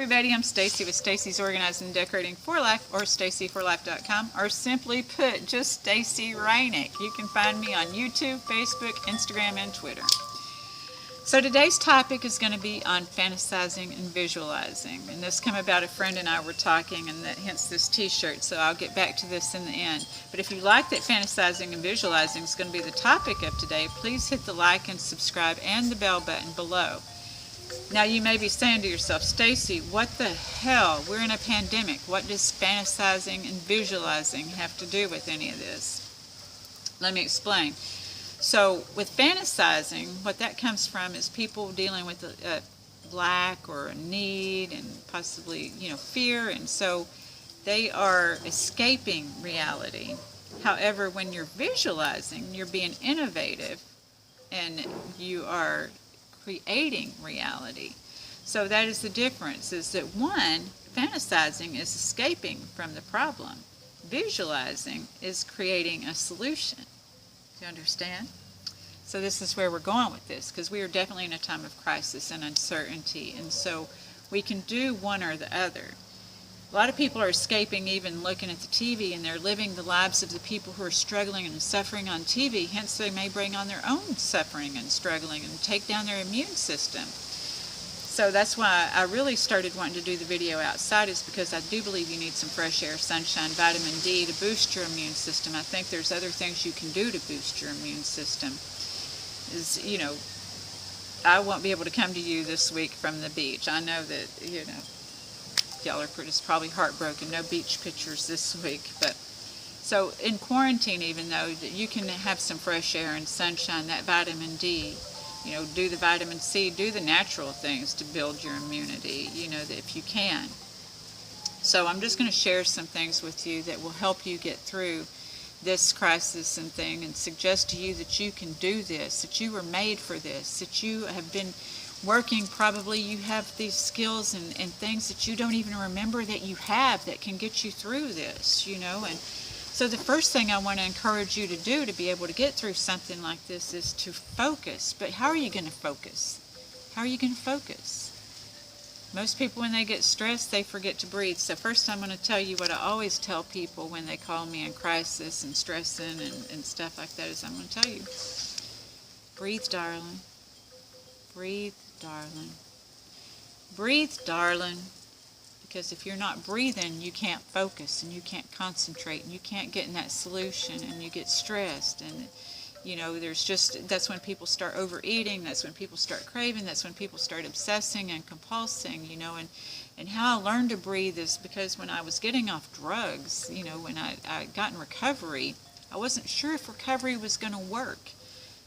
everybody, I'm Stacy with Stacy's Organizing and Decorating for Life, or stacyforlife.com, or simply put, just Stacy Rainick. You can find me on YouTube, Facebook, Instagram, and Twitter. So today's topic is going to be on fantasizing and visualizing. And this came about, a friend and I were talking, and that hence this t-shirt, so I'll get back to this in the end. But if you like that fantasizing and visualizing is going to be the topic of today, please hit the like and subscribe and the bell button below. Now you may be saying to yourself, Stacy, what the hell? We're in a pandemic. What does fantasizing and visualizing have to do with any of this? Let me explain. So with fantasizing, what that comes from is people dealing with a lack or a need and possibly, fear, and so they are escaping reality. However, when you're visualizing, you're being innovative and you are creating reality. So that is the difference, is that one, fantasizing is escaping from the problem. Visualizing is creating a solution. Do you understand? So this is where we're going with this, because we are definitely in a time of crisis and uncertainty, and so we can do one or the other. A lot of people are escaping even looking at the TV, and they're living the lives of the people who are struggling and suffering on TV, hence they may bring on their own suffering and struggling and take down their immune system. So that's why I really started wanting to do the video outside, is because I do believe you need some fresh air, sunshine, vitamin D to boost your immune system. I think there's other things you can do to boost your immune system. I won't be able to come to you this week from the beach. I know that, y'all are just probably heartbroken. No beach pictures this week. But so in quarantine, even though, you can have some fresh air and sunshine, that vitamin D, do the vitamin C, do the natural things to build your immunity, that if you can. So I'm just going to share some things with you that will help you get through this crisis and thing, and suggest to you that you can do this, that you were made for this, that you have been working, probably you have these skills and things that you don't even remember that you have that can get you through this, and so the first thing I want to encourage you to do to be able to get through something like this is to focus. But how are you going to focus? How are you going to focus? Most people, when they get stressed, they forget to breathe. So first I'm going to tell you what I always tell people when they call me in crisis and stressing and stuff like that, is I'm going to tell you, breathe, darling. Breathe, darling. Breathe, darling. Because if you're not breathing, you can't focus and you can't concentrate and you can't get in that solution, and you get stressed, and that's when people start overeating, that's when people start craving, that's when people start obsessing and compulsing, and how I learned to breathe is because when I was getting off drugs, when I got in recovery, I wasn't sure if recovery was going to work.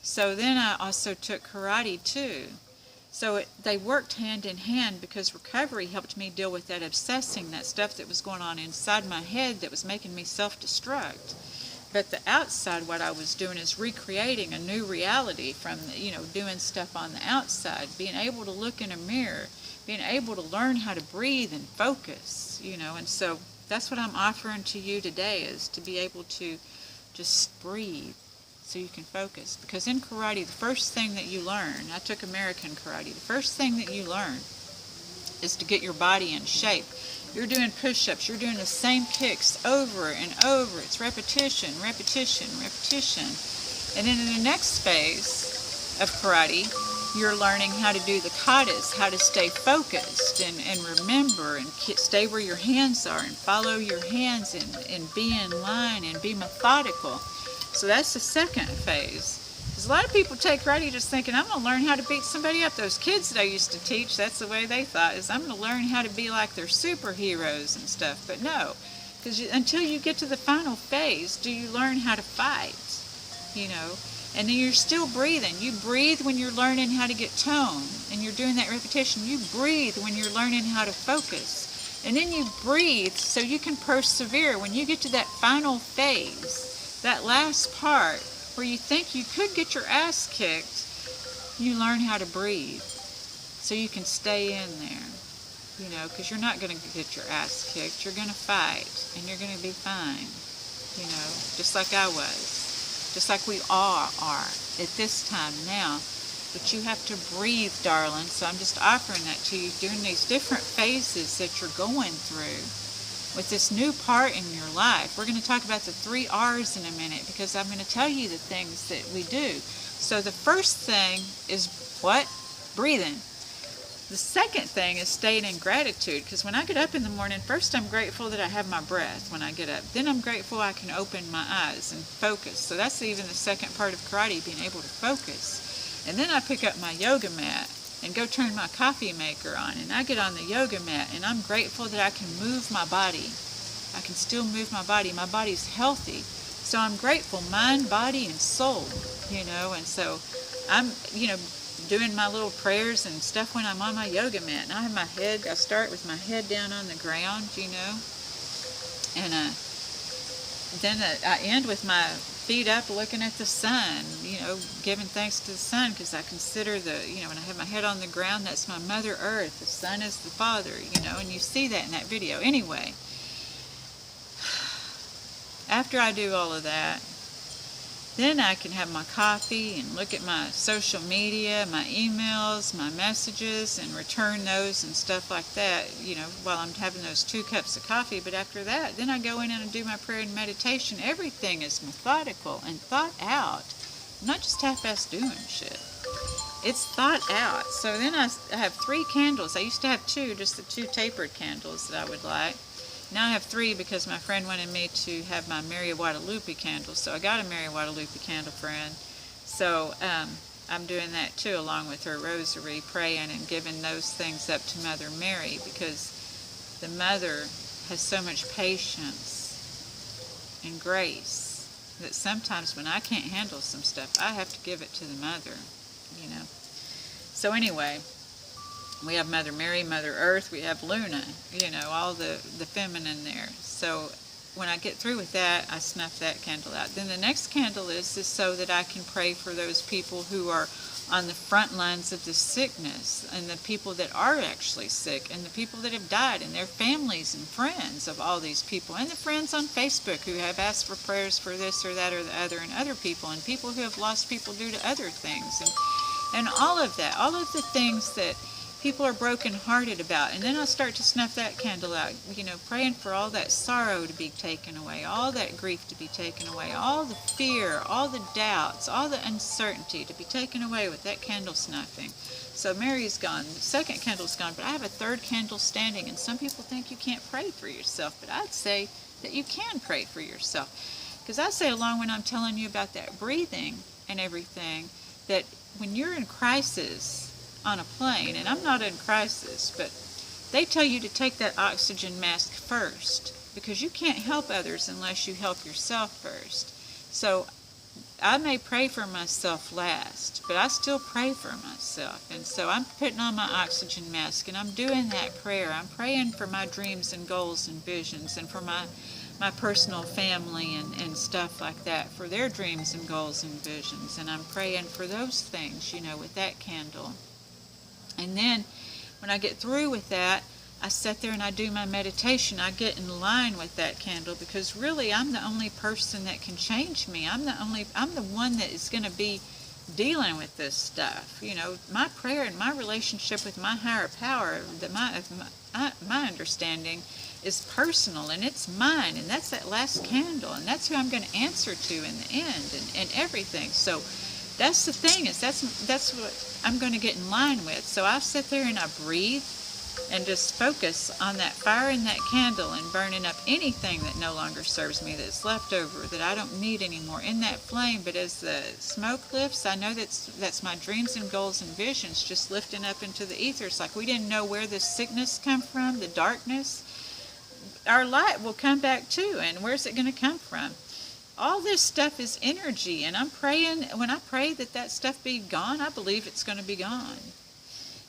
So then I also took karate too. So they worked hand in hand, because recovery helped me deal with that obsessing, that stuff that was going on inside my head that was making me self-destruct. But the outside, what I was doing is recreating a new reality from, doing stuff on the outside, being able to look in a mirror, being able to learn how to breathe and focus, and so that's what I'm offering to you today, is to be able to just breathe so you can focus. Because in karate, the first thing that you learn, I took American karate, the first thing that you learn is to get your body in shape. You're doing push-ups, you're doing the same kicks over and over. It's repetition, repetition, repetition. And then in the next phase of karate, you're learning how to do the katas, how to stay focused and remember and stay where your hands are and follow your hands and be in line and be methodical. So that's the second phase. Because a lot of people take karate just thinking, I'm going to learn how to beat somebody up. Those kids that I used to teach, that's the way they thought, is I'm going to learn how to be like their superheroes and stuff. But no, because until you get to the final phase, do you learn how to fight, And then you're still breathing. You breathe when you're learning how to get tone, and you're doing that repetition. You breathe when you're learning how to focus. And then you breathe so you can persevere. When you get to that final phase, that last part, where you think you could get your ass kicked, you learn how to breathe so you can stay in there, because you're not going to get your ass kicked. You're going to fight, and you're going to be fine, just like I was, just like we all are at this time now. but you have to breathe, darling. So I'm just offering that to you during these different phases that you're going through with this new part in your life. We're going to talk about the 3 R's in a minute, because I'm going to tell you the things that we do. So the first thing is what? Breathing. The second thing is staying in gratitude, because when I get up in the morning, first I'm grateful that I have my breath when I get up. Then I'm grateful I can open my eyes and focus. So that's even the second part of karate, being able to focus. And then I pick up my yoga mat and go turn my coffee maker on, and I get on the yoga mat, and I'm grateful that I can move my body. I can still move my body. My body's healthy. So I'm grateful, mind, body, and soul, and so I'm, doing my little prayers and stuff when I'm on my yoga mat. And I start with my head down on the ground, and then I end with my feet up looking at the sun, giving thanks to the sun, because I consider when I have my head on the ground, that's my Mother Earth. The sun is the Father, and you see that in that video. Anyway, after I do all of that, then I can have my coffee and look at my social media, my emails, my messages, and return those and stuff like that, while I'm having those 2 cups of coffee. But after that, then I go in and do my prayer and meditation. Everything is methodical and thought out, not just half-ass doing shit. It's thought out. So then I have 3 candles. I used to have 2, just the 2 tapered candles that I would light. Now I have 3 because my friend wanted me to have my Mary of Guadalupe candle. So I got a Mary of Guadalupe candle friend. So I'm doing that too, along with her rosary, praying and giving those things up to Mother Mary, because the Mother has so much patience and grace that sometimes when I can't handle some stuff, I have to give it to the Mother, So anyway, we have Mother Mary, Mother Earth, we have Luna, all the feminine there. So when I get through with that, I snuff that candle out. Then the next candle is so that I can pray for those people who are on the front lines of this sickness, and the people that are actually sick, and the people that have died, and their families and friends of all these people, and the friends on Facebook who have asked for prayers for this or that or the other, and other people, and people who have lost people due to other things, and all of that, all of the things that people are broken-hearted about. And then I start to snuff that candle out, praying for all that sorrow to be taken away, all that grief to be taken away, all the fear, all the doubts, all the uncertainty to be taken away with that candle snuffing. So Mary's gone, the second candle's gone, but I have a 3rd candle standing, and some people think you can't pray for yourself, but I'd say that you can pray for yourself. Because I say along when I'm telling you about that breathing and everything, that when you're in crisis on a plane, and I'm not in crisis, but they tell you to take that oxygen mask first, because you can't help others unless you help yourself first. So I may pray for myself last, but I still pray for myself. And so I'm putting on my oxygen mask, and I'm doing that prayer. I'm praying for my dreams and goals and visions, and for my personal family and stuff like that, for their dreams and goals and visions. And I'm praying for those things, with that candle. And then when I get through with that, I sit there and I do my meditation. I get in line with that candle, because really I'm the only person that can change me. I'm the one that is going to be dealing with this stuff. My prayer and my relationship with my higher power, my understanding is personal, and it's mine, and that's that last candle, and that's who I'm going to answer to in the end, and everything. So that's the thing, is that's what I'm going to get in line with. So I sit there and I breathe and just focus on that fire in that candle, and burning up anything that no longer serves me, that's left over, that I don't need anymore in that flame. But as the smoke lifts, I know that's my dreams and goals and visions just lifting up into the ether. It's like we didn't know where this sickness come from, the darkness. Our light will come back too, and where's it going to come from? All this stuff is energy, and I'm praying, when I pray that stuff be gone, I believe it's going to be gone.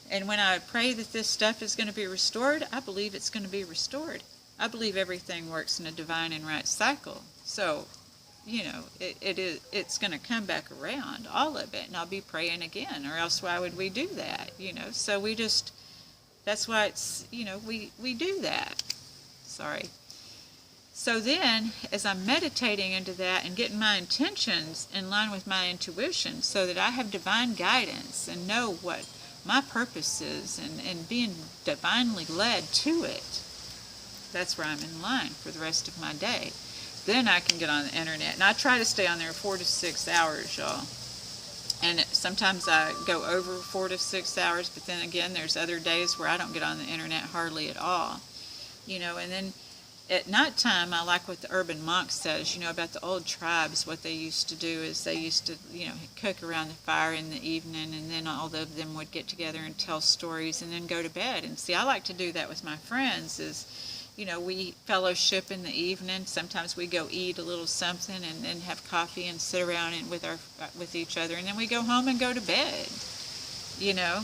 And when I pray that this stuff is going to be restored, I believe it's going to be restored. I believe everything works in a divine and right cycle. So, it's going to come back around, all of it, and I'll be praying again, or else why would we do that, So that's why it's, we do that. Sorry. So then, as I'm meditating into that and getting my intentions in line with my intuition so that I have divine guidance and know what my purpose is and being divinely led to it, that's where I'm in line for the rest of my day. Then I can get on the internet. And I try to stay on there 4 to 6 hours, y'all. And sometimes I go over 4 to 6 hours, but then again, there's other days where I don't get on the internet hardly at all. And then at nighttime, I like what the urban monk says, about the old tribes. What they used to do is they used to, cook around the fire in the evening, and then all of them would get together and tell stories and then go to bed. And see, I like to do that with my friends is, we fellowship in the evening. Sometimes we go eat a little something and then have coffee and sit around and with each other, and then we go home and go to bed. So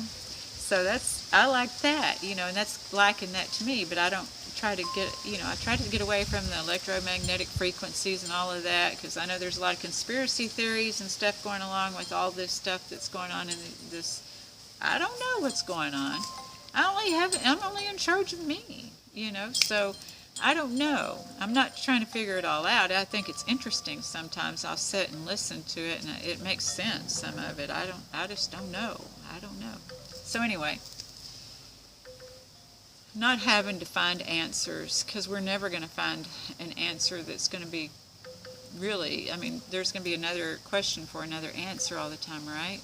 I like that, and that's liking that to me. But I don't try to get, I try to get away from the electromagnetic frequencies and all of that, because I know there's a lot of conspiracy theories and stuff going along with all this stuff that's going on in this. I don't know what's going on. I'm only in charge of me. So I don't know. I'm not trying to figure it all out. I think it's interesting sometimes. I'll sit and listen to it, and it makes sense, some of it. I just don't know. I don't know. So anyway, not having to find answers, because we're never going to find an answer that's going to be really, there's going to be another question for another answer all the time, right?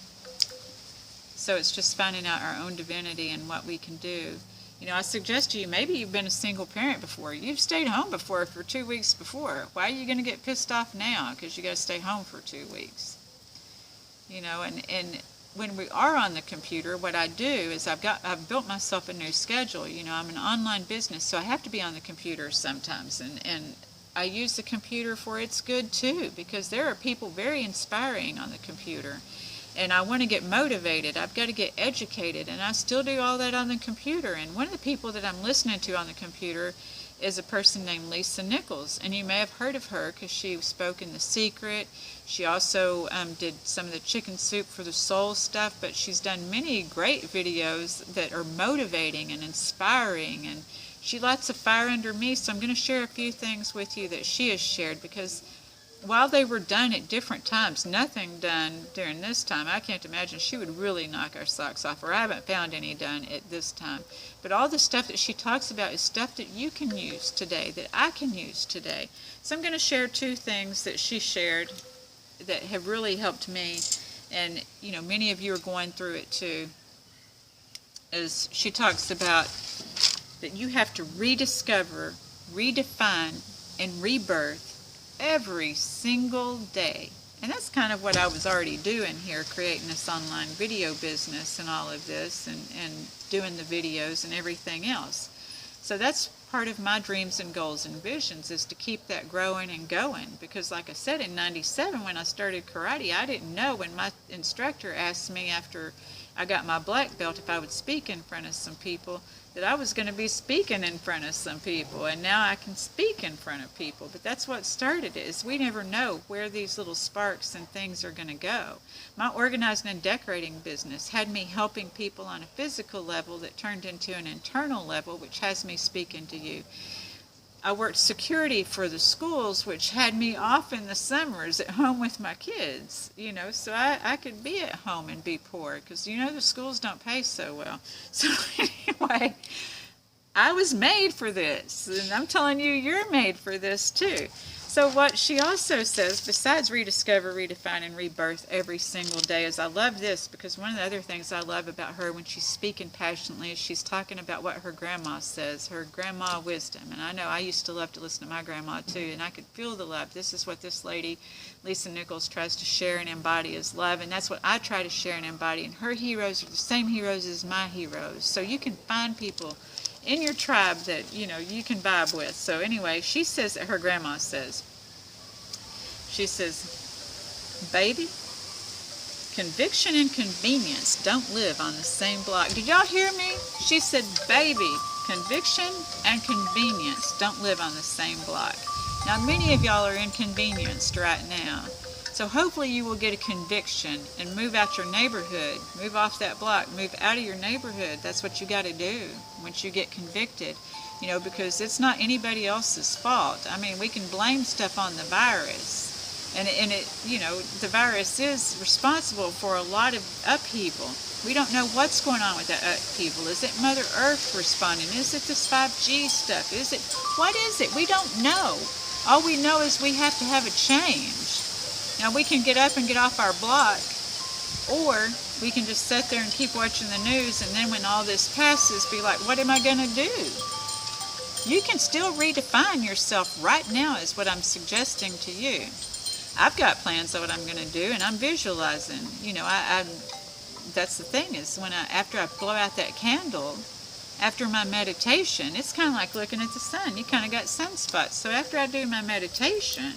So it's just finding out our own divinity and what we can do. I suggest to you, maybe you've been a single parent before. You've stayed home before for 2 weeks before. Why are you going to get pissed off now because you got to stay home for 2 weeks? And when we are on the computer, what I do is I've built myself a new schedule. I'm an online business, so I have to be on the computer sometimes. And I use the computer for its good too, because there are people very inspiring on the computer. And I want to get motivated. I've got to get educated, and I still do all that on the computer. And one of the people that I'm listening to on the computer is a person named Nichols, and you may have heard of her because she spoke in The Secret. She also did some of the chicken soup for the soul stuff, but she's done many great videos that are motivating and inspiring, and she lights a fire under me. So I'm going to share a few things with you that she has shared, because while they were done at different times, nothing done during this time. I can't imagine she would really knock our socks off, or I haven't found any done at this time. But all the stuff that she talks about is stuff that you can use today, that I can use today. So I'm going to share 2 things that she shared that have really helped me, and many of you are going through it too. Is she talks about that you have to rediscover, redefine, and rebirth every single day. And that's kind of what I was already doing here, creating this online video business and all of this, and doing the videos and everything else. So that's part of my dreams and goals and visions, is to keep that growing and going. Because like I said, in 97 when I started karate, I didn't know, when my instructor asked me after I got my black belt if I would speak in front of some people, that I was going to be speaking in front of some people, and now I can speak in front of people. But that's what started it, is we never know where these little sparks and things are going to go. My organizing and decorating business had me helping people on a physical level that turned into an internal level, which has me speaking to you. I worked security for the schools, which had me off in the summers at home with my kids, so I could be at home and be poor, because, the schools don't pay so well. So anyway, I was made for this, and I'm telling you, you're made for this too. So what she also says, besides rediscover, redefine, and rebirth every single day, is I love this, because one of the other things I love about her when she's speaking passionately is she's talking about what her grandma says, her grandma wisdom. And I know I used to love to listen to my grandma too, and I could feel the love. This is what this lady, Nichols, tries to share and embody as love, and that's what I try to share and embody. And her heroes are the same heroes as my heroes. So you can find people in your tribe that you can vibe with. So anyway, she says that her grandma says, she says, baby, conviction and convenience don't live on the same block. Did y'all hear me? She said, baby, conviction and convenience don't live on the same block. Now many of y'all are inconvenienced right now, So hopefully you will get a conviction and move out your neighborhood, move off that block, move out of your neighborhood. That's what you got to do once you get convicted, you know, because it's not anybody else's fault. I mean, we can blame stuff on the virus. And it, you know, the virus is responsible for a lot of upheaval. We don't know what's going on with that upheaval. Is it Mother Earth responding? Is it this 5G stuff? Is it, what is it? We don't know. All we know is we have to have a change. Now we can get up and get off our block, or we can just sit there and keep watching the news, and then when all this passes, be like, what am I going to do? You can still redefine yourself right now is what I'm suggesting to you. I've got plans of what I'm going to do, and I'm visualizing. You know, that's the thing is after I blow out that candle, after my meditation, it's kind of like looking at the sun. You kind of got sunspots. So after I do my meditation,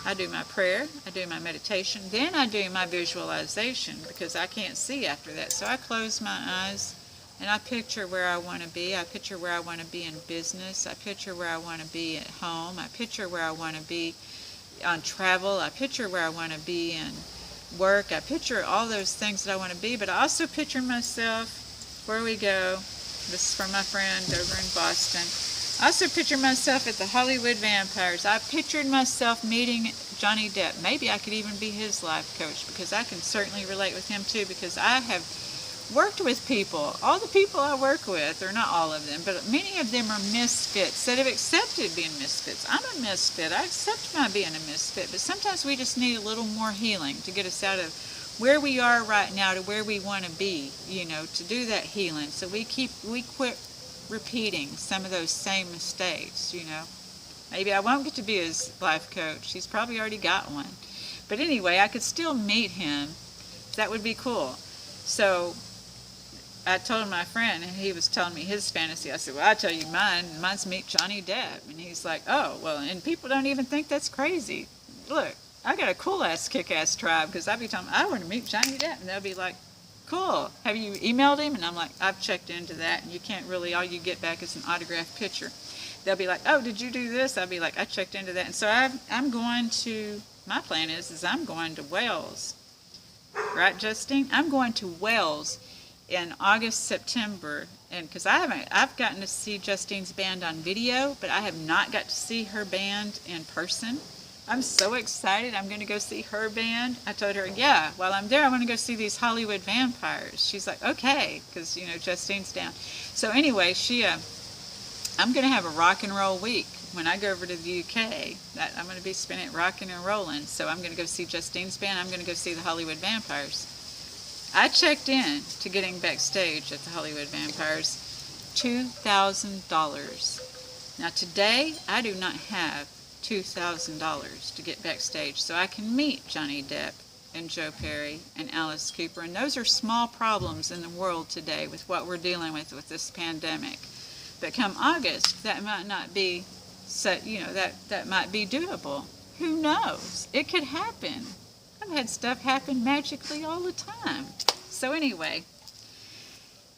I do my prayer, I do my meditation, then I do my visualization because I can't see after that. So I close my eyes and I picture where I want to be. I picture where I want to be in business. I picture where I want to be at home. I picture where I want to be on travel. I picture where I want to be in work. I picture all those things that I want to be, but I also picture myself, where we go, this is from my friend over in Boston. I also picture myself at the Hollywood Vampires. I pictured myself meeting Johnny Depp. Maybe I could even be his life coach because I can certainly relate with him too, because I have worked with people. All the people I work with, or not all of them, but many of them are misfits that have accepted being misfits. I'm a misfit. I accept my being a misfit, but sometimes we just need a little more healing to get us out of where we are right now to where we want to be, you know, to do that healing. So we quit repeating some of those same mistakes, you know. Maybe I won't get to be his life coach. He's probably already got one. But anyway, I could still meet him. That would be cool. So I told my friend, and he was telling me his fantasy. I said, well, I'll tell you mine. Mine's meet Johnny Depp. And he's like, oh, well, and people don't even think that's crazy. Look, I got a cool-ass, kick-ass tribe, because I'd be telling them, I want to meet Johnny Depp. And they'll be like, cool. Have you emailed him? And I'm like, I've checked into that. And you can't really, all you get back is an autographed picture. They'll be like, oh, did you do this? I'll be like, I checked into that. And so I'm going to, my plan is I'm going to Wales. Right, Justine? I'm going to Wales in August, September, and because I've gotten to see Justine's band on video, but I have not got to see her band in person. I'm so excited. I'm going to go see her band. I told her, yeah, while I'm there, I want to go see these Hollywood Vampires. She's like, okay, because, you know, Justine's down. So anyway, I'm going to have a rock and roll week. When I go over to the UK, I'm going to be spending it rocking and rolling. So I'm going to go see Justine's band. I'm going to go see the Hollywood Vampires. I checked in to getting backstage at the Hollywood Vampires, $2,000. Now today, I do not have $2,000 to get backstage, so I can meet Johnny Depp and Joe Perry and Alice Cooper, and those are small problems in the world today with what we're dealing with this pandemic. But come August, that might not be, you know, that might be doable. Who knows? It could happen. I've had stuff happen magically all the time. So anyway,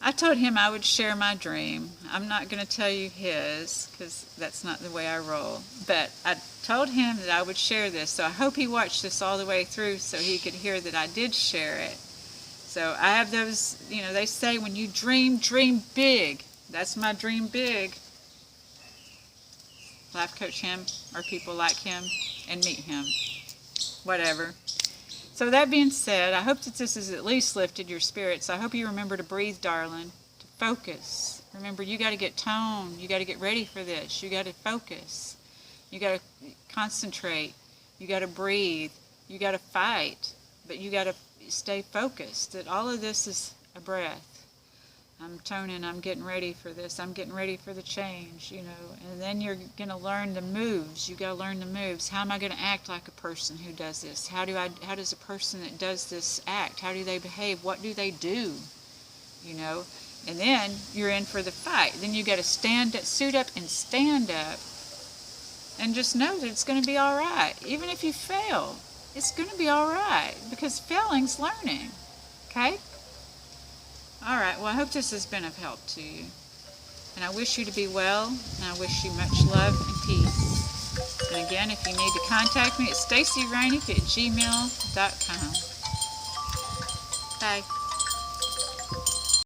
I told him I would share my dream. I'm not going to tell you his, because that's not the way I roll. But I told him that I would share this, so I hope he watched this all the way through so he could hear that I did share it. So I have those, you know, they say when you dream, dream big. That's my dream big. Life coach him, or people like him, and meet him. Whatever. So that being said, I hope that this has at least lifted your spirits. I hope you remember to breathe, darling, to focus. Remember, you got to get toned. You got to get ready for this. You got to focus. You got to concentrate. You got to breathe. You got to fight. But you got to stay focused. That all of this is a breath. I'm toning, I'm getting ready for this, I'm getting ready for the change, you know, and then you're going to learn the moves. You got to learn the moves. How am I going to act like a person who does this? How does a person that does this act? How do they behave? What do they do? You know, and then you're in for the fight. Then you got to suit up and stand up and just know that it's going to be all right. Even if you fail, it's going to be all right, because failing's learning, okay? Alright, well, I hope this has been of help to you. And I wish you to be well, and I wish you much love and peace. And again, if you need to contact me, it's stacyreinick@gmail.com. Bye.